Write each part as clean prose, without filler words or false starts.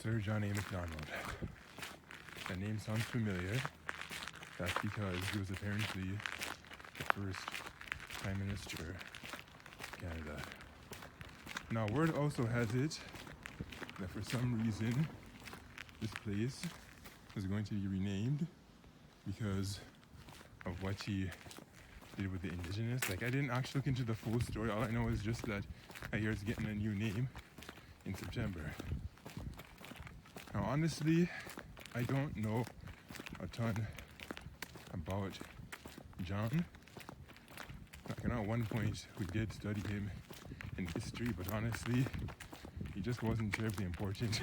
Sir John A. Macdonald. That name sounds familiar. That's because he was apparently the first Prime Minister of Canada. Now, word also has it that for some reason this place is going to be renamed because of what he did with the Indigenous. Like, I didn't actually look into the full story. All I know is just that I hear it's getting a new name in September. Now, honestly, I don't know a ton about John. Like, I know at one point we did study him in history, but honestly, he just wasn't terribly important,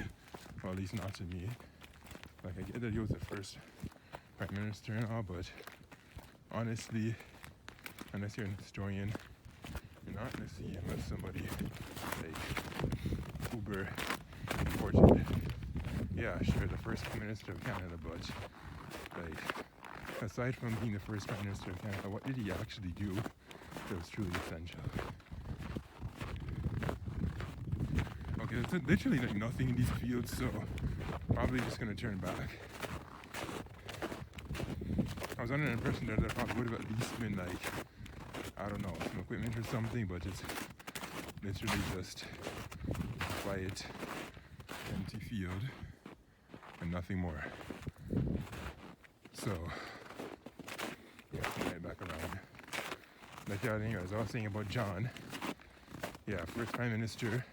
or at least not to me. Like, I get that he was the first Prime Minister and all, but honestly, unless you're an historian, you're not going to see him as somebody like uber important. Yeah, sure, the first Prime Minister of Canada, but like, aside from being the first Prime Minister of Canada, what did he actually do that was truly essential? Okay, there's literally like nothing in these fields, so probably just gonna turn back. I was under the impression that there probably would have at least been like, I don't know, some equipment or something, but it's literally just a quiet, empty field and nothing more. So, yeah, right back around. Like, yeah, anyways, I was saying about John. Yeah, first Prime Minister.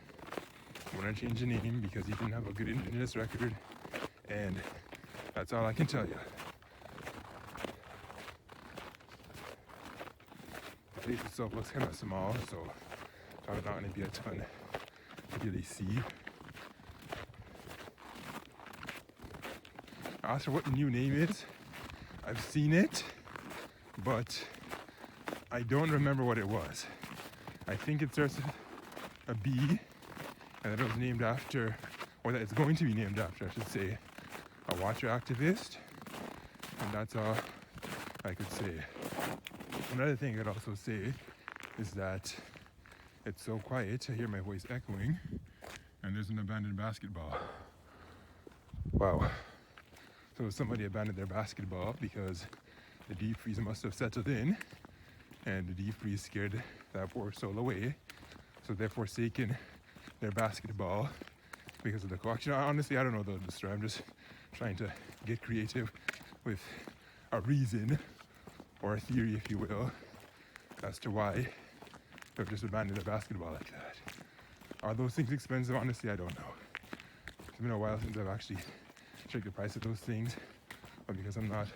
Want to change the name because he didn't have a good Indigenous record, and that's all I can tell you. The place itself looks kind of small, so probably not going to be a ton to really see. I asked her what the new name is. I've seen it, but I don't remember what it was. I think it starts with a B, and that it was named after, or that it's going to be named after, I should say, a water activist. And that's all I could say. Another thing I could also say is that it's so quiet, I hear my voice echoing, and there's an abandoned basketball. Wow. So somebody abandoned their basketball because the deep freeze must have settled in, and the deep freeze scared that poor soul away, so they've forsaken their basketball because of the collection. Honestly, I don't know the story. I'm just trying to get creative with a reason or a theory, if you will, as to why they've just abandoned a basketball like that. Are those things expensive? Honestly, I don't know. It's been a while since I've actually checked the price of those things, but because I'm not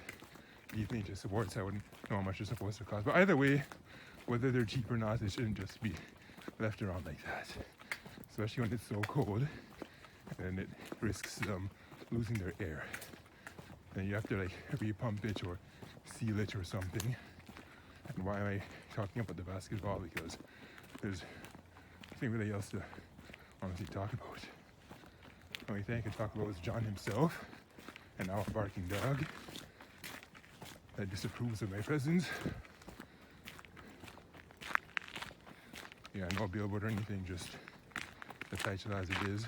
deeply into sports, I wouldn't know how much they're supposed to cost. But either way, whether they're cheap or not, they shouldn't just be left around like that. Especially when it's so cold, and it risks them losing their air. Then you have to like repump it or seal it or something. And why am I talking about the basketball? Because there's nothing really else to honestly talk about. The only thing I can talk about is John himself, and our barking dog that disapproves of my presence. Yeah, no billboard or anything, just the title as it is.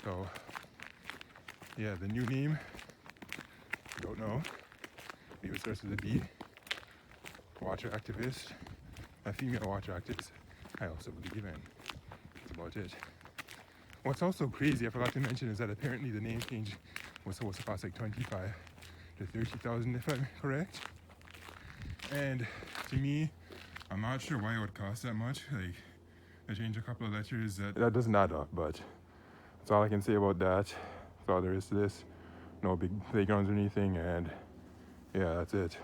So, yeah, the new name, don't know. Maybe it starts with a B. Water activist, a female water activist, I also believe in. That's about it. What's also crazy, I forgot to mention, is that apparently the name change was supposed to cost like $25,000 to $30,000, if I'm correct. And to me, I'm not sure why it would cost that much. Like, I changed a couple of letters. That doesn't add up, but that's all I can say about that. That's all there is to this. No big playgrounds or anything, and yeah, that's it.